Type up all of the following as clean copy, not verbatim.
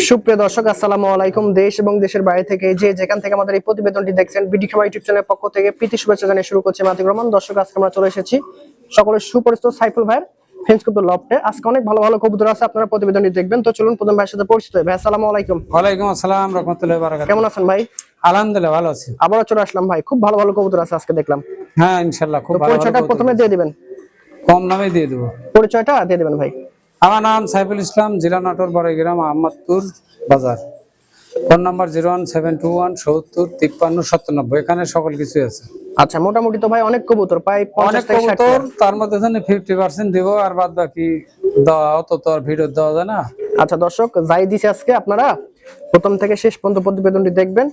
সুপ্রিয় দর্শক, আসসালামু আলাইকুম। দেশ এবং দেশের বাইরে থেকে যে যেখান থেকে আমাদের এই প্রতিবেদনটি দেখছেন, বিডি খামার ইউটিউব চ্যানেলের পক্ষ থেকে প্রীতি শুভেচ্ছা জানিয়ে শুরু করছি মাতিক রহমান। দর্শক, আজকে আমরা চলে এসেছি সকলের সুপরিচিত সাইফুল ভাইয়ের ফেন্স কবুতর লফটে। আজকে অনেক ভালো ভালো কবুতর আছে, আপনারা প্রতিবেদনটি দেখবেন। তো চলুন প্রথম ভাইয়ের সাথে পরিচিত হই। ভাই আসসালামু আলাইকুম। ওয়ালাইকুম আসসালাম রাহমাতুল্লাহি ওয়া বারাকাতুহু। কেমন আছেন ভাই? আলহামদুলিল্লাহ ভালো আছি। আবারও চলে আসলাম ভাই, খুব ভালো ভালো কবুতর আছে আজকে দেখলাম। হ্যাঁ ইনশাআল্লাহ খুব তো ভালো। পরিচয়টা প্রথমে দিয়ে দিবেন, কম দামে দিয়ে দেব। পরিচয়টা দিয়ে দিবেন ভাই। আমার নাম সাইফুল ইসলাম, জেলা নাটোর, বড়গ্রাম, আহমদপুর বাজার। Phone number 01721705397। এখানে সকল কিছু আছে। আচ্ছা, মোটামুটি তো ভাই অনেক কবুতর, প্রায় 50 থেকে 60 কবুতর, তার মধ্যে 50% দেব, আর বাদ বাকি অত তো আর ভিডিও দেওয়া যায় না। আচ্ছা দর্শক, যাই দিছে আজকে আপনারা প্রথম থেকে শেষ পর্যন্ত প্রতিবেদনটি দেখবেন।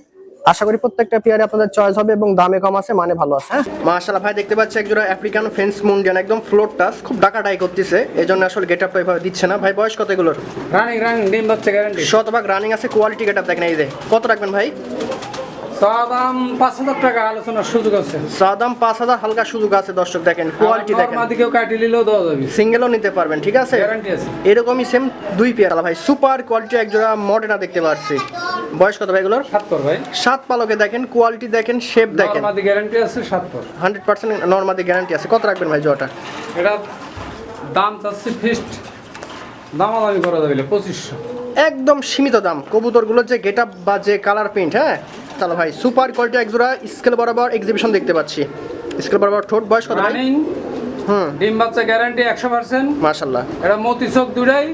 আশা করি প্রত্যেকটা পেয়ারে আপনাদের চয়েস হবে এবং দামে কম আছে, মানে ভালো আছে। মাশাআল্লাহ ভাই, দেখতে পাচ্ছি একজোড়া আফ্রিকান ফেন্স মুন্ডিয়ান, একদম ফ্লোর টাচ, খুব ডাকাডাই করতেছে, এজন্য আসলে গেটআপটা এভাবে দিচ্ছে না। ভাই বয়স কত এগুলোর? রানিং ডিম বাচ্চা গ্যারান্টি, শতভাগ রানিং আছে। কোয়ালিটি গেটআপ দেখেন, এই যে কত রাখবেন ভাই? দাম 5000 টাকা, আলোচনার সুযোগ আছে। দাম 5000, হালকা সুযোগ আছে। দর্শক দেখেন কোয়ালিটি দেখেন, নরমাদিকেও কাটি নিলেও দেওয়া যাবে, সিঙ্গেলও নিতে পারবেন, ঠিক আছে, গ্যারান্টি আছে। এরকমই সেম দুই পেয়ারা ভাই, সুপার কোয়ালিটি একজোড়া মডেনা দেখতে পাচ্ছি। বয়স কত ভাই এগুলোর? 7 পর ভাই। 7 পালকে দেখেন, কোয়ালিটি দেখেন, শেপ দেখেন, নরমাদি গ্যারান্টি আছে 7 পর, 100% নরমাদি গ্যারান্টি আছে। কত রাখবেন ভাই জোড়াটা? এটা দাম চাচ্ছি ফিক্সড, দামাদামি করা যাবে 2500। একদম সীমিত দাম। কবুতরগুলোর যে গেটআপ বা যে কালার প্রিন্ট, হ্যাঁ চলো ভাই, সুপার কোয়ালিটি একজোড়া স্কেল বরাবর এক্সিবিশন দেখতে পাচ্ছি, স্কেল বরাবর ঠোঁট। বয়স কত ভাই? রানিং ডিম বাচ্চা গ্যারান্টি 100%। মাশাআল্লাহ, এটা মতি চোখ দুটাই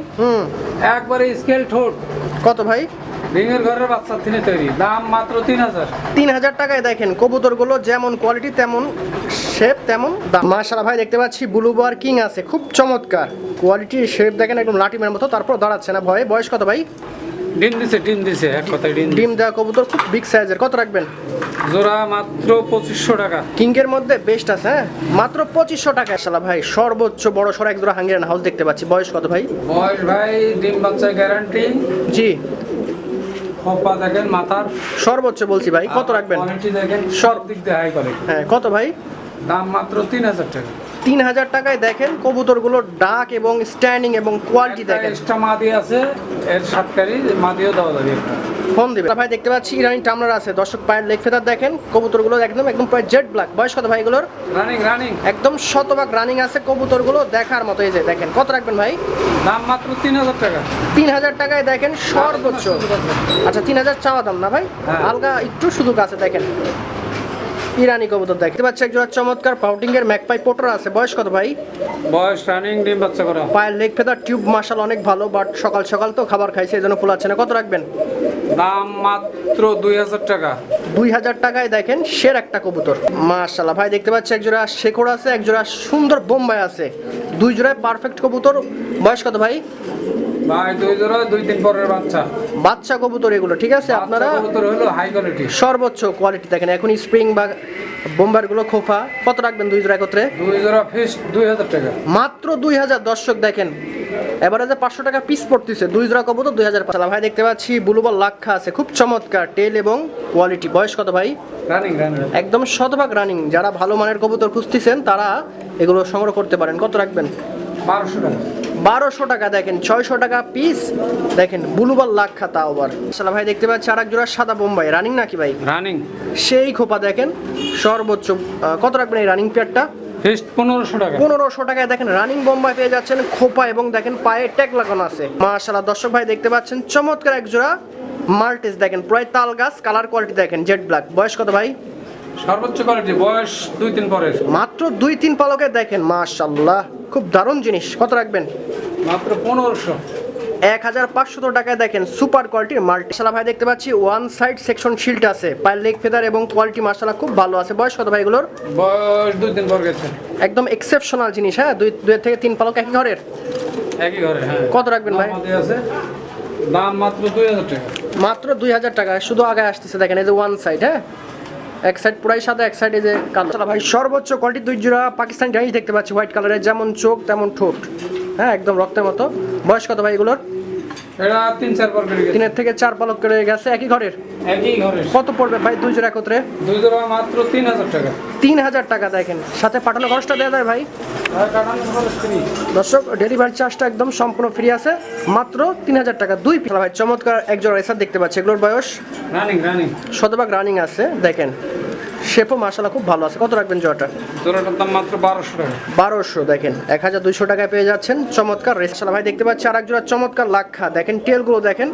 একবারে স্কেল ঠোঁট। কত ভাই? রিংয়ের ঘরের বাচ্চা থেকে তৈরি, দাম মাত্র 3000। 3000 টাকায় দেখেন কবুতরগুলো, যেমন কোয়ালিটি তেমন শেপ তেমন দাম। মাশাআল্লাহ ভাই, দেখতে পাচ্ছি ব্লু বার কিং আছে, খুব চমৎকার কোয়ালিটি, শেপ দেখেন একদম লাটিমের মতো, তারপর দাঁড়াচ্ছে না ভয়ে। বয়স কত ভাই? ডিম দিছে এক কথায় ডিম দেওয়া কবুতর, খুব বিগ সাইজের। কত রাখবেন? জোড়া মাত্র 2500 টাকা। কিংয়ের মধ্যে বেস্ট আছে, হ্যাঁ মাত্র 2500 টাকা। মাশাআল্লাহ ভাই, সর্বোচ্চ বড় সড় একজোড়া হাঙ্গেরিয়ান হাউস দেখতে পাচ্ছি। বয়স কত ভাই? বয়স ভাই ডিম বাচ্চা গ্যারান্টি। জি, খোপা দেখেন মাথার, সর্বোচ্চ বলছি ভাই। কত রাখবেন? কোয়ালিটি দেখেন সব দিক দিয়ে হাই কোয়ালিটি। হ্যাঁ, কত ভাই? দাম মাত্র 3000 টাকা। 3000 টাকায় দেখেন কবুতরগুলো ডাক এবং স্ট্যান্ডিং এবং কোয়ালিটি দেখেন। এক্সট্রা মাদি আছে, এর সাতকারি মাদিও দেওয়া যাবে একটা। ফোন দিবেন ভাই। দেখতে পাচ্ছি ইরানি টামলার আছে। দর্শক পায়ের লেগ ফেদার দেখেন, কবুতরগুলো একদম প্রায় জেড ব্ল্যাক। বয়স কত ভাই এগুলোর? রানিং একদম শতভাগ রানিং আছে, কবুতরগুলো দেখার মতো। এই যে দেখেন, কত রাখবেন ভাই? দাম মাত্র 3000 টাকা। 3000 টাকায় দেখেন সর্বোচ্চ। আচ্ছা, 3000 চাওয়া দাম না ভাই, হালকা একটু সুযোগ আছে। দেখেন ইরানি কবুতর দেখতে পাচ্ছি একজোড়া চমৎকার পাউটিং এর ম্যাকপাই পোটর আছে। বয়স কত ভাই? বয়স রানিং ডিম বাচ্চা করা। পায়ের লেগ ফেদার টিউব মাশাল অনেক ভালো, বাট সকাল সকাল তো খাবার খাইছে, এজন্য ফুলাচ্ছে না। কত রাখবেন? দাম মাত্র 2000 টাকা। 2000 টাকায় দেখেন শের একটা কবুতর। মাশাআল্লাহ ভাই, দেখতে পাচ্ছি একজোড়া শেকড় আছে, একজোড়া সুন্দর বোম্বাই আছে, দুই জোড়ায় পারফেক্ট কবুতর। বয়স কত ভাই? ভাই দুই জোড়া 2-3 পরের বাচ্চা কবুতর এগুলো, ঠিক আছে। আপনারা কবুতর হলো হাই কোয়ালিটি, সর্বোচ্চ কোয়ালিটি দেখেন। এখন স্প্রিং বা বোম্বার গুলো খোফা। কত রাখবেন দুই জোড়া একত্রে? দুই জোড়া ফিক্স 2000 টাকা। মাত্র 2000। দর্শক দেখেন, এবারে যে 500 টাকা পিস পড়তেছে, দুই জোড়া কবুতর 2000। ভাই দেখতে পাচ্ছি ব্লুবল লাক্ষা আছে, খুব চমৎকার টেল এবং কোয়ালিটি। বয়স কত ভাই? রানিং একদম শতভাগ রানিং। যারা ভালো মানের কবুতর খুঁজতেছেন তারা এগুলো সংগ্রহ করতে পারেন। কত রাখবেন? 1200 টাকা। 1200 টাকা দেখেন, 600 টাকা পিস দেখেন, ব্লুবল লাক্ষা তাও আবার। মাশাআল্লাহ ভাই, দেখতে পাচ্ছি আরেক জোড়া সাদা বোম্বাই, রানিং নাকি ভাই? রানিং সেই খোপা দেখেন সর্বোচ্চ। কত রাখবেন এই রানিং পেয়ারটা? ফিক্সড 1500 টাকা। 1500 টাকায় দেখেন রানিং বোম্বাই পেয়ে যাচ্ছেন, খোপা এবং দেখেন পায়ে ট্যাগ লাগানো আছে। মাশাআল্লাহ দর্শক ভাই, দেখতে পাচ্ছেন চমৎকার এক জোড়া মাল্টিস দেখেন, প্রায় তাল গাছ, কালার কোয়ালিটি দেখেন জেড ব্ল্যাক। বয়স কত ভাই? সর্বোচ্চ কোয়ালিটি, বয়স 2-3 পরের, মাত্র 2-3 পালকে দেখেন। মাশাআল্লাহ, খুব দারুণ জিনিস। কত রাখবেন? মাত্র 1500। 1500 টাকায় দেখেন সুপার কোয়ালিটির মাল্টি। মাশাআল্লাহ ভাই, দেখতে পাচ্ছি ওয়ান সাইড সেকশন শিল্ড আছে, পায়ের লেগ ফেদার এবং কোয়ালিটি মাশাআল্লাহ খুব ভালো আছে। বয়স কত ভাই এগুলোর? বয়স 2-3 পর গেছে, একদম এক্সেপশনাল জিনিস। হ্যাঁ, 2 থেকে 3 পালক একই ঘরের। একই ঘরে, হ্যাঁ। কত রাখবেন ভাই? আমাদের আছে দাম মাত্র 2000 টাকা। মাত্র 2000 টাকা। শুধু আগে আসতেছে দেখেন, এই যে ওয়ান সাইড, হ্যাঁ এক সাইড পুরাই সাদা, এক সাইডে যে কালো। ভাই সর্বোচ্চ কোয়ালিটি দুই জোড়া পাকিস্তানি ডাইস দেখতে পাচ্ছি, হোয়াইট কালারের, যেমন চোখ তেমন ঠোঁট, হ্যাঁ একদম রক্তের মতো। বয়স কত ভাই এগুলোর? এটা 3-4 পর করে গেছে। 3 থেকে 4 পালক করে গেছে একই ঘরের। একই ঘরের। কত পড়বে ভাই দুই জোড়া একত্রে? দুই জোড়া মাত্র 3000 টাকা। 3000 টাকা দেখেন, সাথে পাঠানো খরচটা দেওয়া যায় ভাই? আর কাটানো খরচ ফ্রি। দর্শক ডেলিভারি চার্জটা একদম সম্পূর্ণ ফ্রি আছে, মাত্র 3000 টাকা। দুই পিস ভাই চমৎকার একজোড়া রেসার দেখতে পাচ্ছি, এগুলোর বয়স রানিং শতভাগ রানিং আছে দেখেন, শেপও মাশাআল্লাহ খুব ভালো আছে। কত রাখবেন জোড়াটা? জোড়াটার দাম মাত্র 1200 টাকা। 1200 দেখেন, 1200 টাকায় পেয়ে যাচ্ছেন চমৎকার রেসার ভাই। দেখতে পাচ্ছি আর এক জোড়া চমৎকার লাক্ষা, দেখেন টেলগুলো দেখেন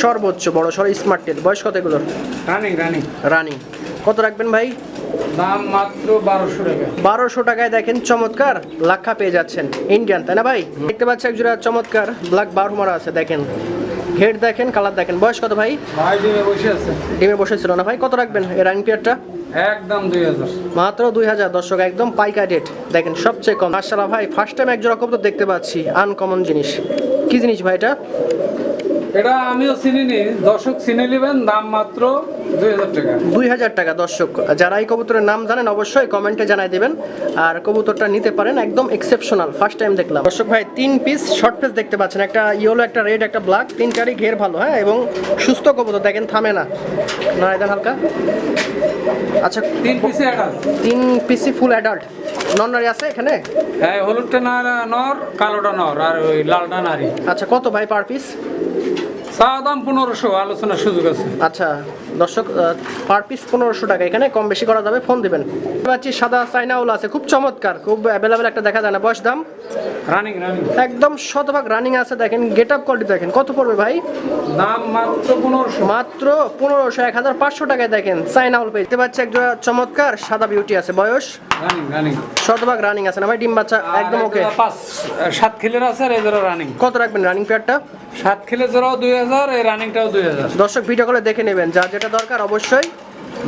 সর্বোচ্চ বড় সড়ো স্মার্ট টেল। বয়স কত এগুলোর? রানিং। কত রাখবেন ভাই? দাম মাত্র 1200 টাকা। 1200 টাকায় দেখেন চমৎকার লাক্ষা পেয়ে যাচ্ছেন, ইন্ডিয়ান তাই না ভাই? দেখতে পাচ্ছি এক জোড়া চমৎকার ব্ল্যাক বারহুমারা আছে দেখেন, হেড দেখেন, কালার দেখেন। বয়স কত ভাই? ভাই ডিমে বসে আছে। ডিমে বসেছিল না ভাই? কত রাখবেন এই রানিং পেয়ারটা? একদম 2000। মাত্র 2000 দর্শক, একদম পাইকারি রেট দেখেন, সবচেয়ে কম। মাশাআল্লাহ ভাই, ফার্স্ট টাইম এক জোড়া কবুতর দেখতে পাচ্ছি, আনকমন জিনিস। কি জিনিস ভাই এটা? এটা আমিও চিনিনি, দর্শক চিনে নেবেন। দাম মাত্র 2000 টাকা। 2000 টাকা দর্শক, যারা এই কবুতরের নাম জানেন অবশ্যই কমেন্টে জানাই দেবেন, আর কবুতরটা নিতে পারেন, একদম এক্সেপশনাল, ফার্স্ট টাইম দেখলাম। দর্শক ভাই 3 পিস শর্ট পেস দেখতে পাচ্ছেন, একটা ইয়েলো, একটা রেড, একটা ব্ল্যাক, তিনটারই ঘের ভালো, হ্যাঁ, এবং সুস্থ কবুতর দেখেন, থামে না, নাড়াই দেন হালকা। আচ্ছা 3 পিসে অ্যাডাল্ট। 3 পিসি ফুল অ্যাডাল্ট। নর আছে এখানে? হ্যাঁ, হলুদটা নর, কালোটা নর, আর ওই লালটা নারী। আচ্ছা কত ভাই পার পিস? দাম 1500, আলোচনার সুযোগ আছে। আচ্ছা দর্শক, পার পিস 1500 টাকা, এখানে কম বেশি করা যাবে, ফোন দিবেন। পাচ্ছি সাদা চাইনাউল আছে, খুব চমৎকার, খুব অ্যাভেলেবেল একটা দেখা যায় না। বয়স দাম? রানিং একদম শতভাগ রানিং আছে দেখেন, গেট আপ কোয়ালিটি দেখেন। কত পড়বে ভাই? দাম মাত্র 1500। মাত্র 1500, 1500 টাকায় দেখেন চাইনাউল পেয়ে। দেখতে পাচ্ছি একজোড়া চমৎকার সাদা বিউটি আছে, বয়স? রানিং শতভাগ রানিং আছে না ভাই? ডিম বাচ্চা একদম ওকে। 7 খিলের আছে, আর এই জোড়া রানিং। কত রাখবেন রানিং পেয়ারটা? 7 খিলের জোড়াও 2000, এই রানিংটাও 2000। দর্শক ভিডিও করে দেখে নেবেন, যার যেটা দরকার অবশ্যই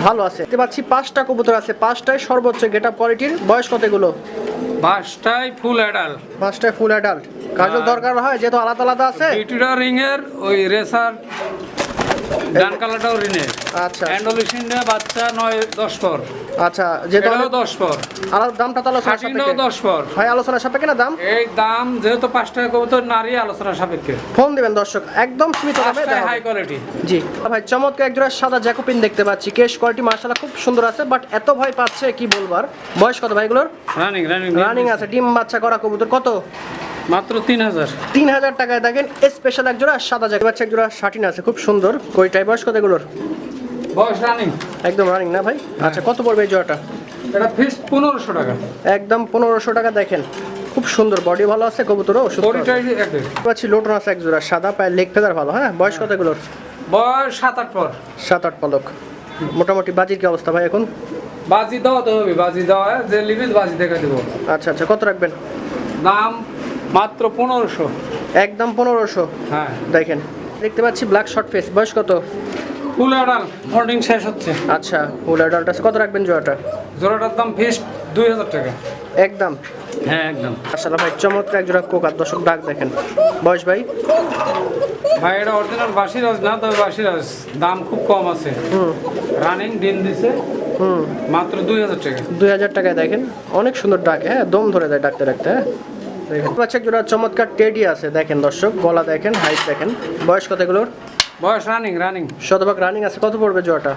ভালো আছে। দেখতে পাচ্ছি 5টা কবুতর আছে, 5টাই সর্বোচ্চ গেট আপ কোয়ালিটির। বয়স কত এগুলো? 5টাই ফুল অ্যাডাল্ট। 5টাই full adult. কাজল দরকার হয় যেহেতু আলাদা আলাদা আছে। বিউটিটা রিং এর, ওই রেসার ডান কালারটাও রিং এর। আচ্ছা অ্যান্ডোলিশিনটা বাচ্চা 9-10 পর। আচ্ছা যেহেতু এটাও 10 পর। আলাদা দামটা তো আলোচনা খাটিটাও সাপেক্ষে 10 পর। ভাই, আলোচনা সাপেক্ষে না দাম? এই দাম যেহেতু 5 টাকা কবুতর, নারী, আলোচনা সাপেক্ষে। ফোন দিবেন দর্শক, একদম সীমিত দামে দেওয়া হাই হবে। কোয়ালিটি। জি ভাই, চমৎকার একজোড়া সাদা জ্যাকোপিন দেখতে পাচ্ছি, কেশ কোয়ালিটি মাশাআল্লাহ খুব সুন্দর আছে, বাট এত ভয় পাচ্ছে কি বলবার। বয়স কত ভাই এগুলোর? রানিং আছে, ডিম বাচ্চা করা কবুতর। কত? মাত্র 3000। 3000 টাকায় দেখেন স্পেশাল একজোড়া সাদা জ্যাকোপিন বাচ্চা, একজোড়া শাটিন আছে খুব সুন্দর কইটাই। বয়স কত এগুলোর? বয়স রানিং। একদম রানিং না ভাই? আচ্ছা কত পড়বে এই জোড়াটা? এটা ফিক্সড 1500 টাকা। একদম 1500 টাকা দেখেন, খুব সুন্দর, বডি ভালো আছে, কবুতরও সুস্থ আছে। বডিটাই একই। পাচ্ছি লোটন আছে এক জোড়া সাদা, পায়ের লেগ ফেদার ভালো, হ্যাঁ। বয়স কত এগুলোর? বয়স 7-8 পর। 7-8 পালক। মোটামুটি বাজির কি অবস্থা ভাই এখন? বাজি দেওয়া তো হবে, বাজি দেওয়া যে লিমিট বাজি দেখা দেবো। আচ্ছা আচ্ছা কত রাখবেন? দাম মাত্র 1500। একদম 1500। হ্যাঁ দেখেন দেখতে পাচ্ছি ব্ল্যাক শর্ট ফেস। বয়স কত? ফুল অ্যাডাল্ট, হোল্ডিং শেষ হচ্ছে। আচ্ছা ফুল অ্যাডাল্ট আছে। কত রাখবেন জোড়াটা? জোড়াটার দাম ফিক্সড 2000 টাকা। একদম? হ্যাঁ একদম। আসলে ভাই চমৎকার এক জোড়া কোকার, দর্শক ডাক দেখেন। বয়স ভাই? ভাই এটা অরিজিনাল বাসিরাজ না, তবে বাসিরাজ দাম খুব কম আছে। রানিং ডিম দিছে। মাত্র 2000 টাকা। 2000 টাকায় দেখেন, অনেক সুন্দর ডাকে, হ্যাঁ, দম ধরে দেয় ডাকতে ডাকতে, হ্যাঁ। দেখেন বাচ্চা এক জোড়া চমৎকার টেডি আছে দেখেন দর্শক, গলা দেখেন, হাইট দেখেন। বয়স কত এগুলোর? বয়স রানিং। শতভাগ রানিং আছে। কত পড়বে জোড়াটা?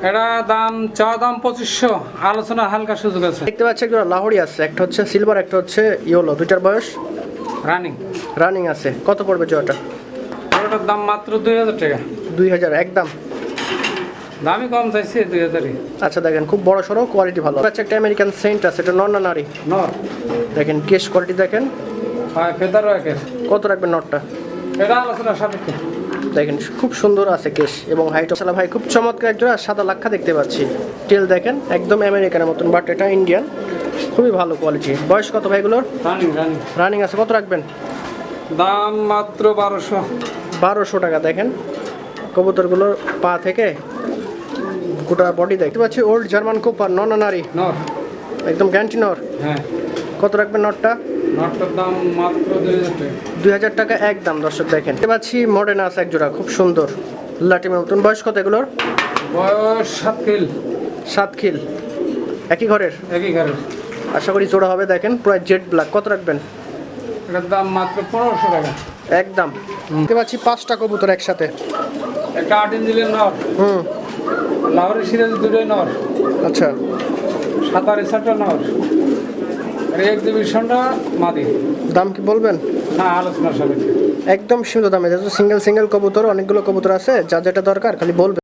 এটা দাম 2500, আলোচনা হালকা সুযোগ আছে। দেখতে পাচ্ছি এক জোড়া লাহোরি আছে, একটা হচ্ছে সিলভার, একটা হচ্ছে ইয়েলো, দুইটার বয়স রানিং আছে। কত পড়বে জোড়াটা? এটার দাম মাত্র 2000 টাকা। 2000 একদম? দামই কম চাইছি 2000-ই। আচ্ছা দেখেন খুব বড় সড়ো, কোয়ালিটি ভালো আছে। একটা আমেরিকান সেন্ট আছে, এটা নর না নারী? নর। দেখেন কেশ কোয়ালিটি দেখেন। হ্যাঁ ফেদারও একের। কত রাখবেন নটটা? এটা আলোচনা সাপেক্ষে। দেখেন খুব সুন্দর আছে কেশ এবং হাইট। আসলে ভাই খুব চমৎকার একজোড়া সাদা লাক্ষা দেখতে পাচ্ছি, টেল দেখেন একদম আমেরিকানের মতন, বাট এটা ইন্ডিয়ান, খুবই ভালো কোয়ালিটি। বয়স কত ভাই এগুলোর? রানিং আছে। কত রাখবেন? দাম মাত্র 1200। 1200 টাকা। দেখেন কবুতরগুলোর পা থেকে গোটা বডি দেখতে পাচ্ছি ওল্ড জার্মান কোপার, নর না নারী? নর। একদম গ্যারান্টি নর? হ্যাঁ। কত রাখবেন নটটা? নটটার দাম মাত্র 2000 টাকা। 2000 টাকা একদম। দর্শক দেখেন দেখতে পাচ্ছি মডার্ন আছে এক জোড়া, খুব সুন্দর লাটিমের মতন। বয়স কত এগুলোর? বয়স 7 খিল। 7 খিল। একই ঘরের? একই ঘরের। আশা করি জোড়া হবে। দেখেন পুরো জেড ব্ল্যাক। কত রাখবেন? এটার দাম মাত্র 1500 টাকা। একদম দেখতে পাচ্ছি 5টা কবুতর একসাথে। একটা 8 ইঞ্চিলের নর, হুম, লাহোরের সিরাজ দুটোই নর, আচ্ছা। সাতার ইসাটা নর, আর এক্সিবিশনটা মাদি। দাম কি বলবেন? না, আলোচনা সাপেক্ষে। একদম সীমিত দামে, যেহেতু সিঙ্গেল সিঙ্গেল কবুতর অনেকগুলো কবুতর আছে, যা যেটা দরকার খালি বলবেন।